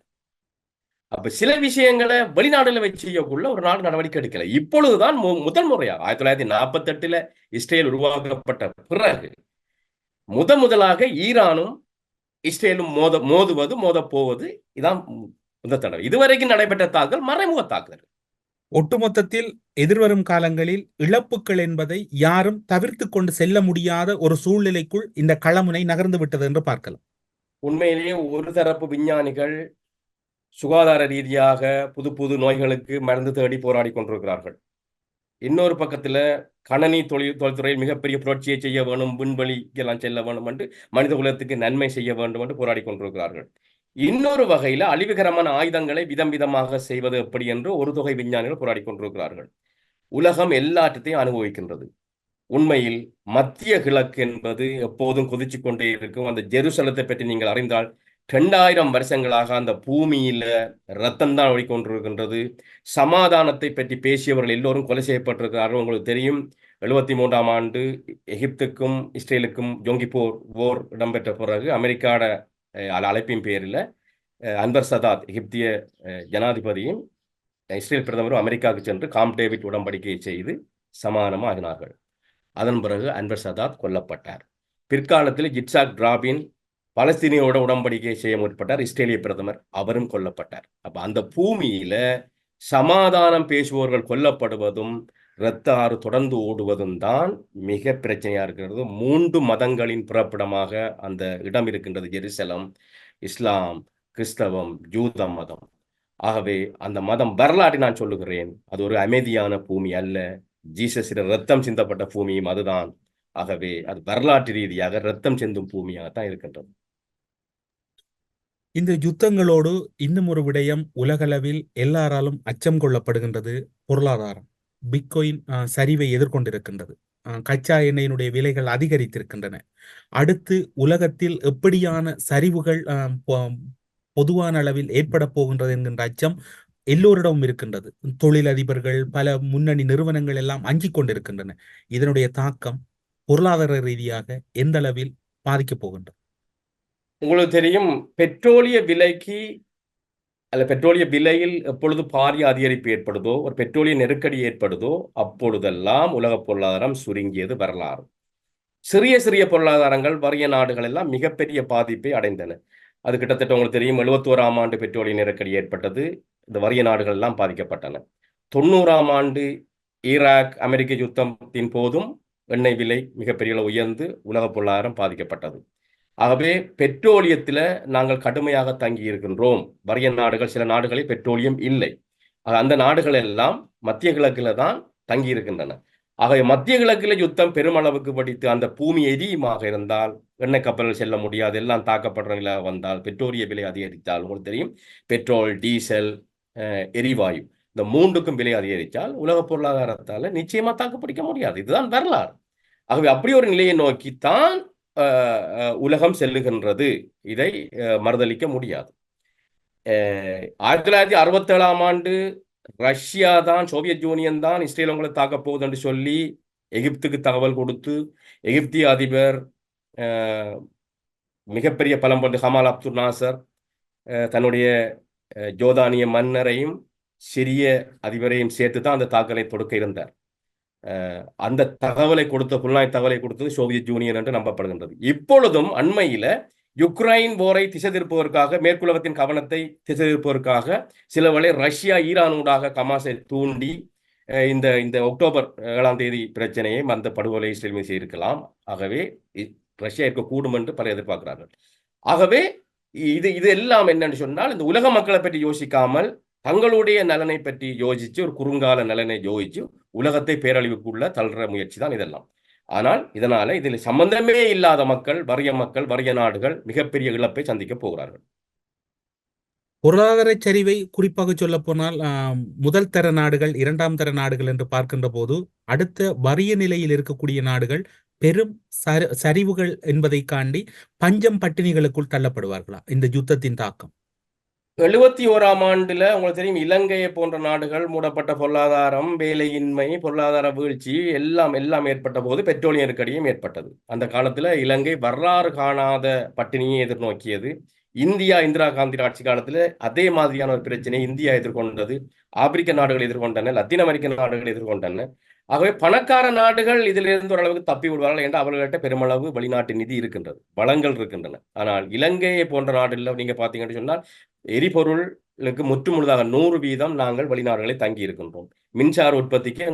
அப்ப சில விஷயங்களை வெளிநாடுல வச்சு செய்யக்குள்ள ஒரு நாடு நடவடிக்கை எடுக்கல. இப்பொழுதுதான் முதல் முறையாக 1948 இஸ்ரேல் உருவாக்கப்பட்ட பிறகு முதலாக ஈரானும் இஸ்ரேலும் மோத போவது இதான் முதல் தடவை. இதுவரைக்கும் நடைபெற்ற தாக்குதல் மறைமுக தாக்குதல். ஒட்டுமொத்தத்தில் எதிர்வரும் காலங்களில் இழப்புகள் என்பதை யாரும் தவிர்த்து கொண்டு செல்ல முடியாத ஒரு சூழ்நிலைக்குள் இந்த களமுனை நகர்ந்து விட்டது என்று பார்க்கலாம். உண்மையிலேயே ஒரு தரப்பு விஞ்ஞானிகள் சுகாதார ரீதியாக புது புது நோய்களுக்கு மருந்து தேடி போராடி கொண்டிருக்கிறார்கள். இன்னொரு பக்கத்துல கணனி தொழில்துறையில் மிகப்பெரிய புரட்சியை செய்ய வேண்டும், விண்வெளிக்கெல்லாம் செல்ல வேண்டும் என்று மனித குலத்துக்கு நன்மை செய்ய வேண்டும் என்று போராடி கொண்டிருக்கிறார்கள். இன்னொரு வகையில அழிவுகரமான ஆயுதங்களை விதம் விதமாக செய்வது எப்படி என்று ஒரு தொகை விஞ்ஞானிகள் போராடி கொண்டிருக்கிறார்கள். உலகம் எல்லாத்தையும் அனுபவிக்கின்றது. உண்மையில் மத்திய கிழக்கு என்பது எப்போதும் கொதிச்சு கொண்டே இருக்கும். அந்த ஜெருசலத்தை பற்றி நீங்கள் அறிந்தால் 2000 வருஷங்களாக அந்த பூமியில ரத்தம் தான் ஓடிக்கொண்டிருக்கின்றது. சமாதானத்தை பற்றி பேசியவர்கள் எல்லோரும் கொலை செய்யப்பட்டிருக்கிறார்கள். உங்களுக்கு தெரியும், 73ஆம் ஆண்டு எகிப்துக்கும் இஸ்ரேலுக்கும் ஜோங்கிப்போர் போர் இடம்பெற்ற பிறகு அமெரிக்காட அழைப்பின் பேரில் அன்வர் சதாத் எகிப்திய ஜனாதிபதியும் இஸ்ரேல் பிரதமரும் அமெரிக்காவுக்கு சென்று காம்ப் டேவிட் உடன்படிக்கையை செய்து சமாதானமாகினார்கள். அதன் பிறகு அன்வர் சதாத் கொல்லப்பட்டார். பிற்காலத்தில் ஜிட்சாக் ராபின் பலஸ்தீனியோட உடன்படிக்கை செய்ய முற்பட்டார். இஸ்ரேலிய பிரதமர், அவரும் கொல்லப்பட்டார். அப்ப அந்த பூமியில சமாதானம் பேசுபவர்கள் கொல்லப்படுவதும் இரத்த ஆறு தொடர்ந்து ஓடுவதும் தான் மிக பிரச்சனையா இருக்கிறது. 3 மதங்களின் பிறப்பிடமாக அந்த இடம் இருக்கின்றது, ஜெருசலம். இஸ்லாம், கிறிஸ்தவம், ஜூத மதம். ஆகவே அந்த மதம் வரலாற்றை நான் சொல்லுகிறேன், அது ஒரு அமைதியான பூமி அல்ல. ஜீசஸின் ரத்தம் சிந்தப்பட்ட பூமியும் அதுதான். ஆகவே அது வரலாற்று ரீதியாக ரத்தம் சிந்தும் பூமியாகத்தான் இருக்கின்றது. இந்த யுத்தங்களோடு இன்னும் ஒரு விடயம் உலகளவில் எல்லாராலும் அச்சம் கொள்ளப்படுகின்றது, பொருளாதாரம். பிட்காயின் சரிவை எதிர்கொண்டிருக்கின்றது. கச்சா எண்ணெயினுடைய விலைகள் அதிகரித்திருக்கின்றன. அடுத்து உலகத்தில் எப்படியான சரிவுகள் பொதுவான அளவில் ஏற்பட போகின்றது என்கின்ற அச்சம் எல்லோரிடமும் இருக்கின்றது. தொழிலதிபர்கள், பல முன்னணி நிறுவனங்கள் எல்லாம் அஞ்சிக் கொண்டிருக்கின்றன. இதனுடைய தாக்கம் பொருளாதார ரீதியாக எந்த அளவில் பாதிக்கப் போகின்றது? உங்களுக்கு தெரியும், பெட்ரோலிய விலையில் எப்பொழுது பாரிய அதிகரிப்பு ஏற்படுதோ, ஒரு பெட்ரோலிய நெருக்கடி ஏற்படுதோ, அப்பொழுதெல்லாம் உலக பொருளாதாரம் சுருங்கியது வரலாறு. சிறிய சிறிய பொருளாதாரங்கள், வறிய நாடுகள் எல்லாம் மிகப்பெரிய பாதிப்பை அடைந்தன. அது கிட்டத்தட்ட உங்களுக்கு தெரியும், 71ஆம் ஆண்டு பெட்ரோலிய நெருக்கடி ஏற்பட்டது. இந்த வறிய நாடுகள் எல்லாம் பாதிக்கப்பட்டன. 90ஆம் ஆண்டு ஈராக் அமெரிக்க யுத்தத்தின் போதும் எண்ணெய் விலை மிகப்பெரிய அளவு உயர்ந்து உலக பொருளாதாரம் பாதிக்கப்பட்டது. ஆகவே பெட்ரோலியத்தில் நாங்கள் கடுமையாக தங்கி இருக்கின்றோம். வறிய நாடுகள், சில நாடுகளில் பெட்ரோலியம் இல்லை. அந்த நாடுகள் எல்லாம் மத்திய கிழக்கில் தான் தங்கி இருக்கின்றன. ஆகவே மத்திய கிழக்கில் யுத்தம் பெருமளவுக்கு படித்து அந்த பூமி எரியுமாக இருந்தால், எண்ணெய் கப்பல்கள் செல்ல முடியாது, எல்லாம் தாக்கப்படுற நிலை வந்தால், பெட்ரோலிய விலை அதிகரித்தால், உங்களுக்கு தெரியும், பெட்ரோல், டீசல், எரிவாயு, இந்த 3க்கும் விலை அதிகரித்தால் உலக பொருளாதாரத்தால் நிச்சயமா தாக்கு பிடிக்க முடியாது. இதுதான் வரலாறு. ஆகவே அப்படி ஒரு நிலையை நோக்கித்தான் உலகம் செல்லுகின்றது. இதை மறுதளிக்க முடியாது. 1967ஆம் ஆண்டு ரஷ்யா தான், சோவியத் யூனியன் தான் இஸ்ரேல் உங்களை தாக்க போகுது என்று சொல்லி எகிப்துக்கு தகவல் கொடுத்து, எகிப்திய அதிபர் மிகப்பெரிய பலம் கொண்டு கமால் அப்துல் நாசர் தன்னுடைய ஜோர்தானிய மன்னரையும் சிரிய அதிபரையும் சேர்த்து தான் அந்த தாக்கலை தொடுக்க இருந்தார். அந்த தகவலை கொடுத்த, புலனாய் தகவலை கொடுத்தது சோவியத் யூனியன் என்று நம்பப்படுகின்றது. இப்பொழுதும் அண்மையில யுக்ரைன் போரை திசை திருப்புவதற்காக, மேற்குலகத்தின் கவனத்தை திசை திருப்புவதற்காக சில வேளை ரஷ்யா ஈரானூடாக கமாஸை தூண்டி இந்த அக்டோபர் 7ஆம் தேதி பிரச்சனையை, அந்த படுகொலை இஸ்ரேல் மீது செய்திருக்கலாம். ஆகவே ரஷ்யா இருக்கக்கூடும் என்று பல எதிர்பார்க்கிறார்கள். ஆகவே இது எல்லாம் என்னன்னு சொன்னால், இந்த உலக மக்களை பற்றி யோசிக்காமல் தங்களுடைய நலனை பற்றி யோசிச்சு, ஒரு குறுங்கால நலனை யோசிச்சு உலகத்தை பேரழிவுக்குள்ள தள்ளுற முயற்சி தான் இதெல்லாம். ஆனால் இதனால இதில் சம்பந்தமே இல்லாத மக்கள், வறிய நாடுகள் மிகப்பெரிய இழப்பை சந்திக்க போகிறார்கள். பொருளாதார சரிவை குறிப்பாக சொல்ல போனால் முதல் தர நாடுகள், 2ஆம் தர நாடுகள் என்று பார்க்கின்ற போது, அடுத்த வறிய நிலையில் இருக்கக்கூடிய நாடுகள் பெரும் சரிவுகள் என்பதை காண்டி பஞ்சம் பட்டினிகளுக்குள் தள்ளப்படுவார்களா இந்த யுத்தத்தின் தாக்கம்? 71ஆம் ஆண்டுல உங்களுக்கு தெரியும், இலங்கையை போன்ற நாடுகள் மூடப்பட்ட பொருளாதாரம், வேலையின்மை, பொருளாதார வீழ்ச்சி எல்லாம் ஏற்பட்ட போது பெட்ரோலிய நெருக்கடியும் ஏற்பட்டது. அந்த காலத்துல இலங்கை வரலாறு காணாத பட்டினியை எதிர்நோக்கியது. இந்தியா இந்திரா காந்தி ஆட்சி காலத்தில் அதே மாதிரியான ஒரு பிரச்சனை இந்தியா எதிர்கொண்டது, ஆப்பிரிக்க நாடுகள் எதிர்கொண்டன, லத்தீன் அமெரிக்க நாடுகள் எதிர்கொண்டன. ஆகவே பணக்கார நாடுகள் இதிலிருந்து ஓரளவுக்கு தப்பி விடுவார்கள் என்று அவர்கள்ட்ட பெருமளவு வெளிநாட்டு நிதி இருக்கின்றது, வளங்கள் இருக்கின்றன. ஆனால் இலங்கையை போன்ற நாடுகளில் நீங்க பார்த்தீங்கன்னு சொன்னால் எரிபொருளுக்கு முற்றுமுழுதாக 100% நாங்கள் வெளிநாடுகளை தங்கி இருக்கின்றோம். மின்சார உற்பத்திக்கு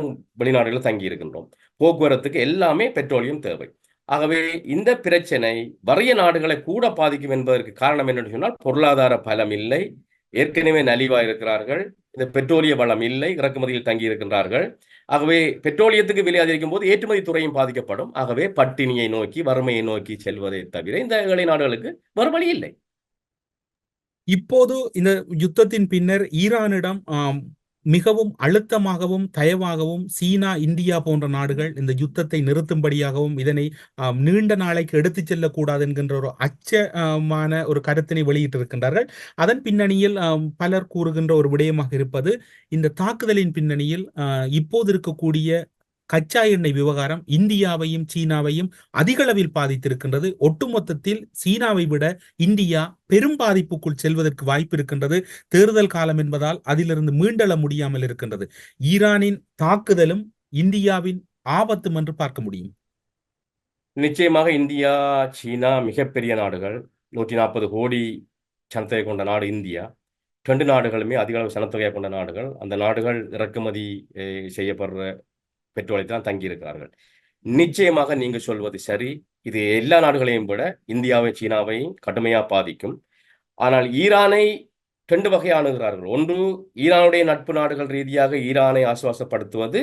வெளிநாடுகளில் தங்கி இருக்கின்றோம். போக்குவரத்துக்கு எல்லாமே பெட்ரோலியம் தேவை. ஆகவே இந்த பிரச்சனை வறிய நாடுகளை கூட பாதிக்கும் என்பதற்கு காரணம் என்னென்னு சொன்னால் பொருளாதார பலம் இல்லை, ஏற்கனவே நலிவாக இருக்கிறார்கள், இந்த பெட்ரோலிய வளம் இல்லை, இறக்குமதியில் தங்கி இருக்கின்றார்கள். ஆகவே பெட்ரோலியத்துக்கு விலை அதிகரிக்கும் போது ஏற்றுமதி துறையும் பாதிக்கப்படும். ஆகவே பட்டினியை நோக்கி வறுமையை நோக்கி செல்வதை தவிர இந்த ஏழை நாடுகளுக்கு மறுவழி இல்லை. இப்போது இந்த யுத்தத்தின் பின்னர் ஈரானிடம் மிகவும் அழுத்தமாகவும் தயவாகவும் சீனா, இந்தியா போன்ற நாடுகள் இந்த யுத்தத்தை நிறுத்தும்படியாகவும் இதனை நீண்ட நாளைக்கு எடுத்துச் செல்லக்கூடாது என்கின்ற ஒரு அச்சமான ஒரு கருத்தினை வெளியிட்டிருக்கின்றார்கள். அதன் பின்னணியில் பலர் கூறுகின்ற ஒரு விடயமாக இருப்பது, இந்த தாக்குதலின் பின்னணியில் இப்போது இருக்கக்கூடிய கச்சா எண்ணெய் விவகாரம் இந்தியாவையும் சீனாவையும் அதிகளவில் பாதித்திருக்கின்றது. ஒட்டுமொத்தத்தில் சீனாவை விட இந்தியா பெரும் பாதிப்புக்குள் செல்வதற்கு வாய்ப்பு இருக்கின்றது. தேர்தல் காலம் என்பதால் அதிலிருந்து மீண்டெழ முடியாமல் இருக்கின்றது. ஈரானின் தாக்குதலும் இந்தியாவின் ஆபத்தும் என்று பார்க்க முடியும். நிச்சயமாக இந்தியா, சீனா மிகப்பெரிய நாடுகள். 140 கோடி சனத்தொகை கொண்ட நாடு இந்தியா. 2 நாடுகளுமே அதிக அளவு சனத்தொகையை கொண்ட நாடுகள். அந்த நாடுகள் இறக்குமதி செய்யப்படுற பெட்ரோலை தான் தங்கியிருக்கிறார்கள். நிச்சயமாக நீங்க சொல்வது சரி, இது எல்லா நாடுகளையும் விட இந்தியாவை சீனாவையும் கடுமையாக பாதிக்கும். ஆனால் ஈரானை 2 வகை அணுகிறார்கள். ஒன்று, ஈரானுடைய நட்பு நாடுகள் ரீதியாக ஈரானை ஆசுவாசப்படுத்துவது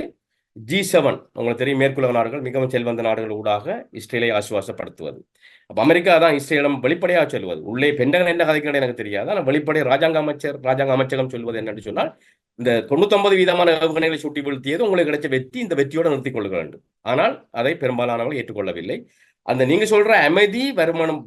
G7, உங்களுக்கு தெரியும், மேற்குலக நாடுகள், மிகவும் செல்வந்த நாடுகள் ஊடாக இஸ்ரேலை ஆசுவாசப்படுத்துவது. அப்போ அமெரிக்கா தான் இஸ்ரேலிடம் வெளிப்படையாக சொல்வது. உள்ளே பெண்டகன் என்ன கதைக்கிறது எனக்கு தெரியாது, ஆனால் வெளிப்படை ராஜாங்க அமைச்சகம் சொல்வது என்னன்னு சொன்னால், இந்த 99% ஏவுகணைகளை சுட்டி வீழ்த்தியது உங்களுக்கு கிடைச்ச வெற்றி, இந்த வெற்றியோடு நிறுத்திக் கொள்ள வேண்டும். ஆனால் அதை பெரும்பாலானவர்கள் ஏற்றுக்கொள்ளவில்லை. அந்த நீங்க சொல்ற அமைதி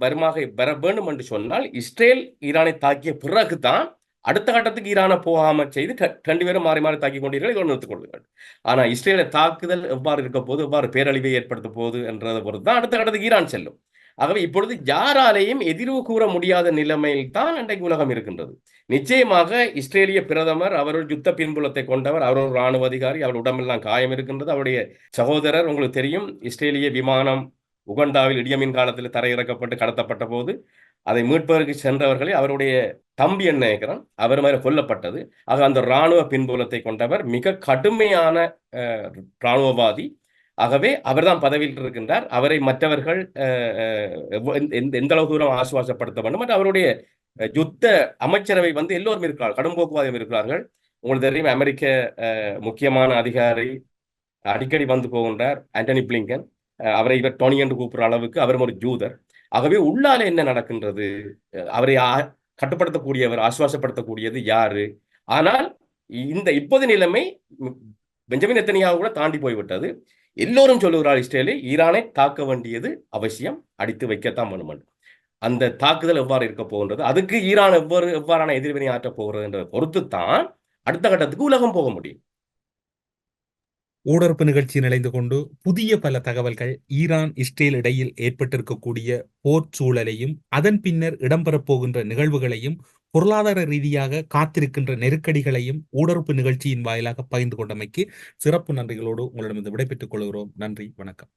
வருமாக வர வேண்டும் என்று சொன்னால் இஸ்ரேல் ஈரானை தாக்கிய பிறகுதான் அடுத்த கட்டத்துக்கு ஈரானை போகாம செய்து 2 பேரும் மாறி மாறி தாக்கி கொண்டீர்கள், இதோடு நிறுத்திக் கொள்ளுங்கள். ஆனா இஸ்ரேலை தாக்குதல் எவ்வாறு இருக்க போது, எவ்வாறு பேரழிவை ஏற்படுத்த போகுது என்றதை பொறுத்து தான் அடுத்த கட்டத்துக்கு ஈரான் செல்லும். ஆகவே இப்பொழுது யாராலையும் எதிர்வு கூற முடியாத நிலைமையில் தான் இன்றைக்கு உலகம் இருக்கின்றது. நிச்சயமாக இஸ்ரேலிய பிரதமர், அவருடைய யுத்த பின்புலத்தை கொண்டவர், அவர் ஒரு ராணுவ அதிகாரி, அவர் உடம்பெல்லாம் காயம் இருக்கின்றது. அவருடைய சகோதரர், உங்களுக்கு தெரியும், இஸ்ரேலிய விமானம் உகண்டாவில் இடியமின் காலத்தில் தரையிறக்கப்பட்டு கடத்தப்பட்ட போது அதை மீட்பதற்கு சென்றவர்களை அவருடைய தம்பி என்ன நினைக்கிறான், அவர் மேல கொல்லப்பட்டது. ஆக அந்த இராணுவ பின்புலத்தை கொண்டவர், மிக கடுமையான இராணுவவாதி. ஆகவே அவர்தான் பதவியில் இருக்கின்றார். அவரை மற்றவர்கள் எந்த அளவு தூரம் ஆசுவாசப்படுத்த வேண்டும் என்று அவருடைய யுத்த அமைச்சரவை எல்லோரும் இருக்கிறார்கள், கடும் போக்குவாதம் இருக்கிறார்கள். உங்களுக்கு தெரியும், அமெரிக்க முக்கியமான அதிகாரி அடிக்கடி வந்து போகின்றார், ஆண்டனி பிளிங்கன். அவரை இவர் டோனி என்று கூப்பிடுற அளவுக்கு அவரும் ஒரு ஜூதர். ஆகவே உள்ளால என்ன நடக்கின்றது, அவரை கட்டுப்படுத்தக்கூடியவர், ஆசுவாசப்படுத்தக்கூடியது யாரு? ஆனால் இந்த இப்போது நிலைமை பெஞ்சமின் நெத்தனியாஹு கூட தாண்டி போய்விட்டது. எல்லோரும் சொல்லுகிறார், இஸ்ரேலை ஈரானை தாக்க வேண்டியது அவசியம், அடித்து வைக்கத்தான் வேணும். அந்த தாக்குதல் எவ்வாறு இருக்க போகின்றது, அதுக்கு ஈரான் எவ்வாறான எதிர்வினை ஆற்றப் போகிறது என்றதை பொறுத்து தான் அடுத்த கட்டத்துக்கு உலகம் போக முடியும். ஊடறுப்பு நிகழ்ச்சியில் இணைந்து கொண்டு புதிய பல தகவல்கள், ஈரான் இஸ்ரேல் இடையில் ஏற்பட்டிருக்கக்கூடிய போர் சூழலையும் அதன் பின்னர் இடம்பெறப் போகின்ற நிகழ்வுகளையும் பொருளாதார ரீதியாக காத்திருக்கின்ற நெருக்கடிகளையும் ஊடறுப்பு நிகழ்ச்சியின் வாயிலாக பகிர்ந்து கொண்டமைக்கு சிறப்பு நன்றிகளோடு உங்களிடமிருந்து விடைபெற்றுக் கொள்கிறோம். நன்றி, வணக்கம்.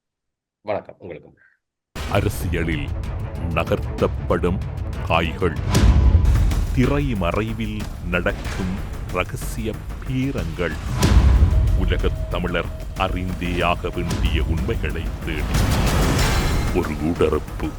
வணக்கம். உங்களுக்கு அரசியலில் நகர்த்தப்படும் காய்கள், திரைமறைவில் நடக்கும் ரகசிய பீரங்கள், உலகத் தமிழர் அறிந்தேயாக வேண்டிய உண்மைகளை தேடி ஒரு ஊடறுப்பு.